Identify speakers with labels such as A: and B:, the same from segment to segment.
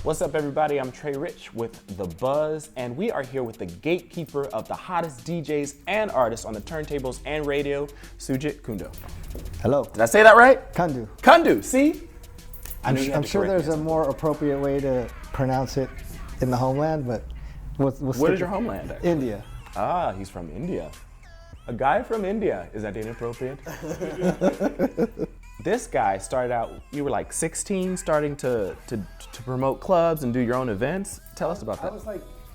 A: What's up, everybody? I'm Trey Rich with The Buzz, and we are here with the gatekeeper of the hottest DJs and artists on the turntables and radio, Sujit Kundu.
B: Hello.
A: Did I say that right?
B: Kundu.
A: Kundu, see?
B: I'm sure there's a more appropriate way to pronounce it in the homeland, but
A: What is your homeland?
B: India.
A: Ah, he's from India. A guy from India. Is that inappropriate? This guy started out, you were like 16, starting to promote clubs and do your own events. Tell us about that.
B: I was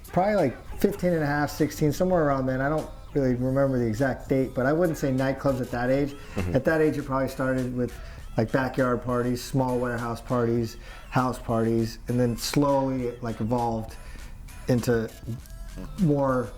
B: probably like 15 and a half, 16, somewhere around then. I don't really remember the exact date, but I wouldn't say nightclubs at that age. Mm-hmm. At that age, it probably started with like backyard parties, small warehouse parties, house parties, and then slowly it like evolved into more,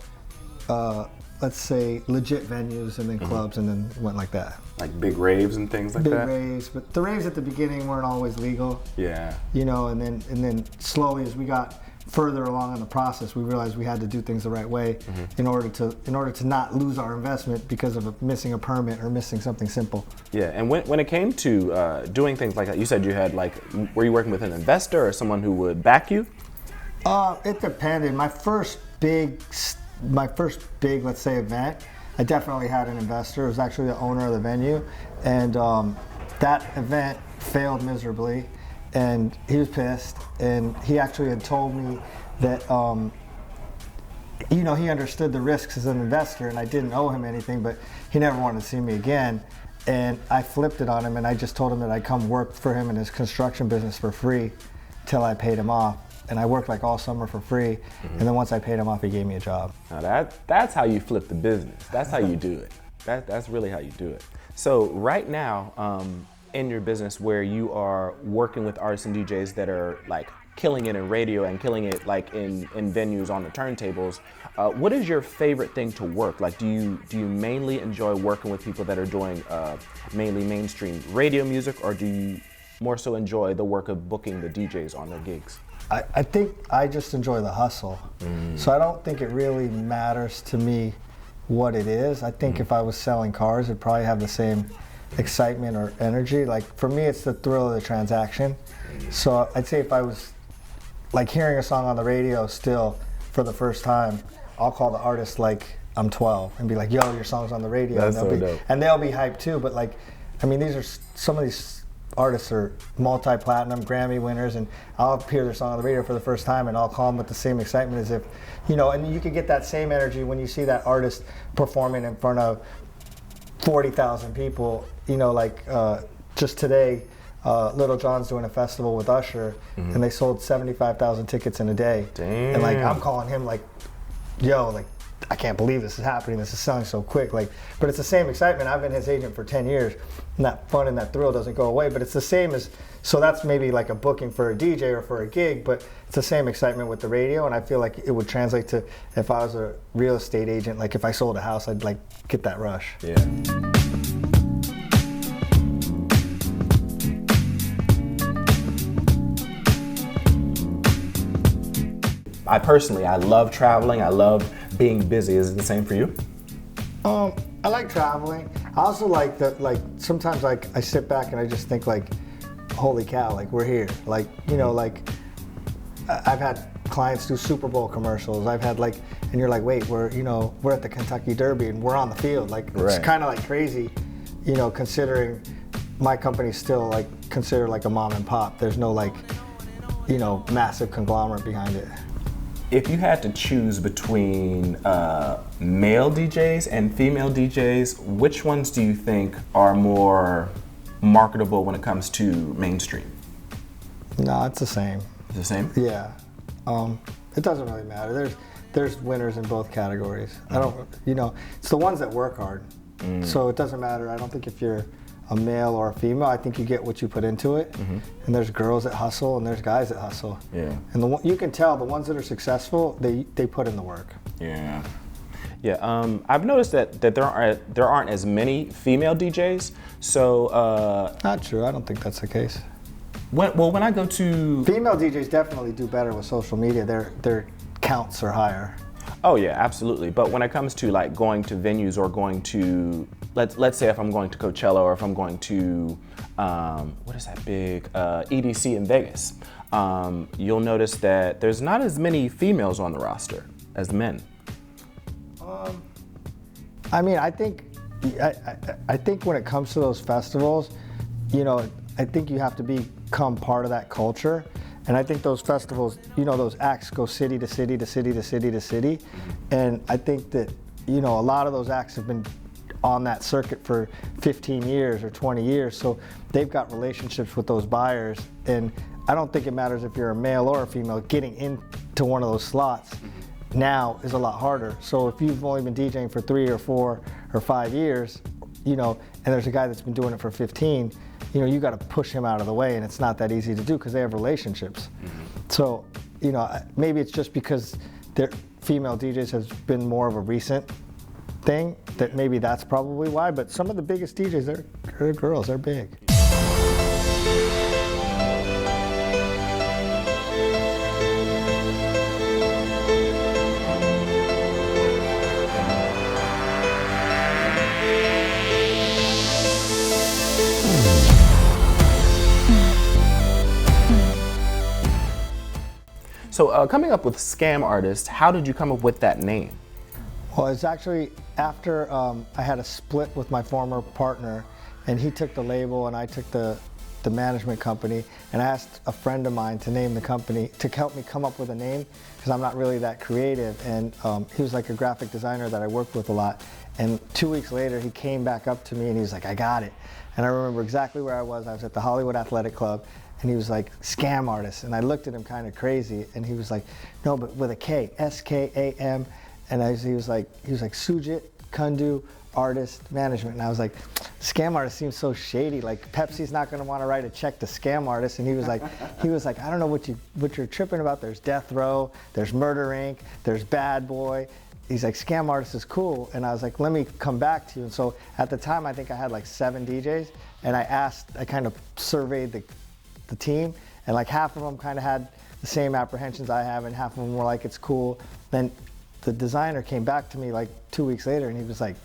B: let's say, legit venues, and then clubs, and then went like that.
A: Like big raves and things like that?
B: Big raves, but the raves at the beginning weren't always legal.
A: Yeah.
B: You know, and then slowly as we got further along in the process, we realized we had to do things the right way in order to not lose our investment because of missing a permit or missing something simple.
A: Yeah, and when it came to doing things like that, you said you had were you working with an investor or someone who would back you?
B: It depended. My first big, let's say, event, I definitely had an investor. It was actually the owner of the venue, and that event failed miserably, and he was pissed, and he actually had told me that he understood the risks as an investor, and I didn't owe him anything, but he never wanted to see me again. And I flipped it on him, and I just told him that I'd come work for him in his construction business for free till I paid him off. And I worked like all summer for free, and then once I paid him off, he gave me a job.
A: Now that's how you flip the business. That's how you do it. That's really how you do it. So right now, in your business where you are working with artists and DJs that are like killing it in radio and killing it like in venues on the turntables, what is your favorite thing to work? Like, do you mainly enjoy working with people that are doing mainly mainstream radio music, or do you more so enjoy the work of booking the DJs on their gigs?
B: I think I just enjoy the hustle. So I don't think it really matters to me what it is. I think if I was selling cars, it'd probably have the same excitement or energy. Like for me, it's the thrill of the transaction. So I'd say if I was like hearing a song on the radio still for the first time, I'll call the artist like I'm 12 and be like, yo, your song's on the radio.
A: That's so dope.
B: And they'll be hyped too. But like, I mean, some of these artists are multi-platinum, Grammy winners, and I'll hear their song on the radio for the first time and I'll call them with the same excitement as if, and you can get that same energy when you see that artist performing in front of 40,000 people. Just today, Little John's doing a festival with Usher, and they sold 75,000 tickets in a day.
A: Damn.
B: And I'm calling him yo, I can't believe this is happening. This is selling so quick. But it's the same excitement. I've been his agent for 10 years, and that fun and that thrill doesn't go away. But it's the same so that's maybe like a booking for a DJ or for a gig, but it's the same excitement with the radio. And I feel like it would translate to if I was a real estate agent, like if I sold a house, I'd get that rush.
A: Yeah. I love traveling. I love being busy. Is it the same for you?
B: I like traveling. I also like that. Sometimes I sit back and I just think holy cow, we're here. I've had clients do Super Bowl commercials. I've had and you're wait, we're at the Kentucky Derby and we're on the field. It's kind of crazy, considering my company's still considered a mom and pop. There's no massive conglomerate behind it.
A: If you had to choose between male DJs and female DJs, which ones do you think are more marketable when it comes to mainstream?
B: No, it's the same.
A: It's the same?
B: Yeah. It doesn't really matter. There's winners in both categories. I don't, it's the ones that work hard. So it doesn't matter. I don't think if you're a male or a female, I think you get what you put into it. And there's girls that hustle and there's guys that hustle.
A: Yeah.
B: And you can tell the ones that are successful, they put in the work.
A: Yeah. Yeah. I've noticed that there aren't as many female DJs. So.
B: Not true. I don't think that's the case.
A: When I go to
B: female DJs definitely do better with social media. Their counts are higher.
A: Oh yeah, absolutely. But when it comes to going to venues or going to let's say if I'm going to Coachella or if I'm going to what is that big EDC in Vegas, you'll notice that there's not as many females on the roster as men.
B: I mean, I think when it comes to those festivals, you know, I think you have to become part of that culture. And I think those festivals, you know, those acts go city to city to city to city to city. And I think that, you know, a lot of those acts have been on that circuit for 15 years or 20 years. So they've got relationships with those buyers. And I don't think it matters if you're a male or a female, getting into one of those slots now is a lot harder. So if you've only been DJing for 3 or 4 or 5 years, you know, and there's a guy that's been doing it for 15, you know, you got to push him out of the way, and it's not that easy to do because they have relationships. So, you know, maybe it's just because their female DJs has been more of a recent thing that maybe that's probably why. But some of the biggest DJs, they're girls, they're big.
A: So coming up with Skam Artist, how did you come up with that name?
B: Well, it's actually after I had a split with my former partner, and he took the label and I took the management company, and I asked a friend of mine to name the company, to help me come up with a name, because I'm not really that creative, and he was like a graphic designer that I worked with a lot, and 2 weeks later he came back up to me and he was like, I got it. And I remember exactly where I was at the Hollywood Athletic Club, and he was like, Skam Artist, and I looked at him kind of crazy, and he was like, no, but with a K, S-K-A-M, and he was like, Sujit Kundu Artist Management, and I was like, Skam Artist seems so shady, like Pepsi's not going to want to write a check to Skam Artist. And he was like, I don't know what you're tripping about. There's Death Row, there's Murder Inc., there's Bad Boy. He's like, Skam Artist is cool. And I was like, let me come back to you. And so at the time, I think I had like 7 DJs, and I kind of surveyed the team, and like half of them kind of had the same apprehensions I have, and half of them were like, it's cool. Then the designer came back to me like 2 weeks later, and he's like,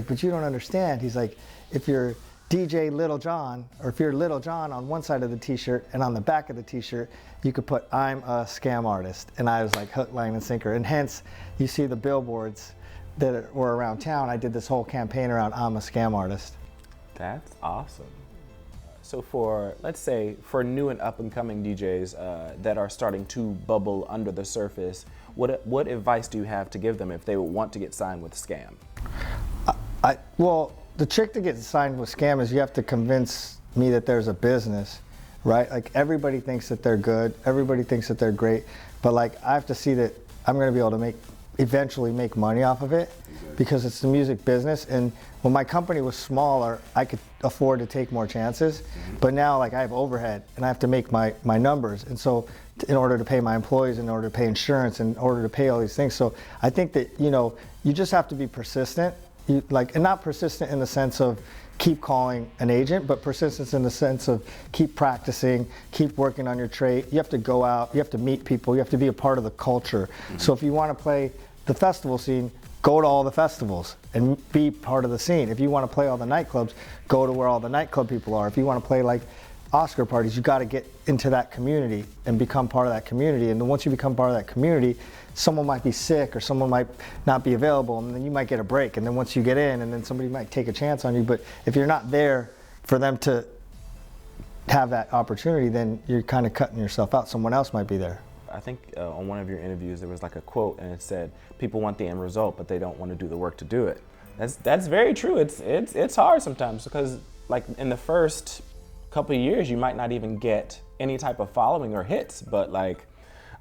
B: but you don't understand. He's like, if you're DJ Little John, or if you're Little John on one side of the t-shirt, and on the back of the t-shirt, you could put, I'm a Skam Artist. And I was like, hook, line, and sinker. And hence, you see the billboards that were around town. I did this whole campaign around, I'm a Skam Artist.
A: That's awesome. So for, let's say, for new and up-and-coming DJs that are starting to bubble under the surface, what advice do you have to give them if they would want to get signed with Skam?
B: Well, the trick to get signed with Skam is you have to convince me that there's a business, right? Like, everybody thinks that they're good, everybody thinks that they're great, but like, I have to see that I'm gonna be able to eventually make money off of it, because it's the music business. And when my company was smaller, I could afford to take more chances, but now like I have overhead and I have to make my numbers. And so in order to pay my employees, in order to pay insurance, in order to pay all these things. So I think that, you know, you just have to be persistent, and not persistent in the sense of keep calling an agent, but persistence in the sense of keep practicing, keep working on your trade. You have to go out, you have to meet people, you have to be a part of the culture. So if you want to play the festival scene, go to all the festivals and be part of the scene. If you want to play all the nightclubs, go to where all the nightclub people are. If you want to play like Oscar parties, you got to get into that community and become part of that community. And then once you become part of that community, someone might be sick or someone might not be available, and then you might get a break. And then once you get in, and then somebody might take a chance on you. But if you're not there for them to have that opportunity, then you're kind of cutting yourself out. Someone else might be there.
A: I think on one of your interviews there was like a quote, and it said, people want the end result, but they don't want to do the work to do it. That's very true. It's hard sometimes, because like in the first couple of years you might not even get any type of following or hits, but like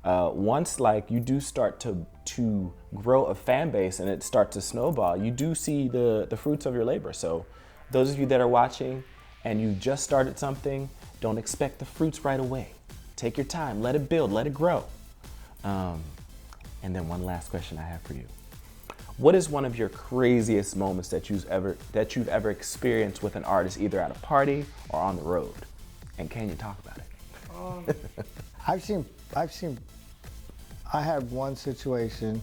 A: once like you do start to grow a fan base and it starts to snowball, you do see the fruits of your labor. So those of you that are watching and you just started something, don't expect the fruits right away. Take your time, let it build, let it grow. And then one last question I have for you. What is one of your craziest moments that you've ever experienced with an artist, either at a party or on the road? And can you talk about it?
B: I had one situation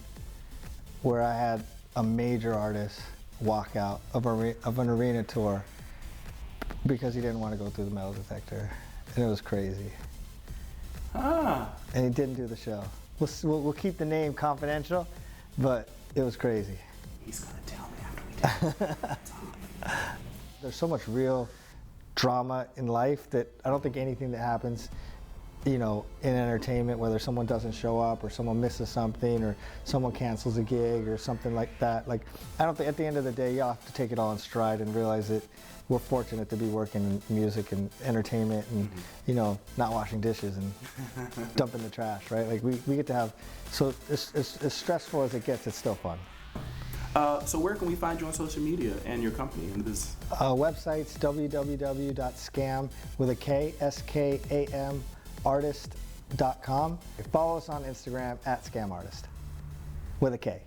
B: where I had a major artist walk out of an arena tour Because he didn't want to go through the metal detector, and it was crazy.
C: Ah.
B: And he didn't do the show. We'll keep the name confidential, but it was crazy.
C: He's gonna tell me after we do it.
B: There's so much real drama in life that I don't think anything that happens, you know, in entertainment, whether someone doesn't show up or someone misses something or someone cancels a gig or something like that, like, I don't think at the end of the day you have to take it all in stride and realize that we're fortunate to be working in music and entertainment and, you know, not washing dishes and dumping the trash, right? Like we get to have, so as stressful as it gets, it's still fun.
C: So where can we find you on social media and your company and the business?
B: Websites, www.skam with a K, S-K-A-M, artist.com. Follow us on Instagram at Skam Artist with a K.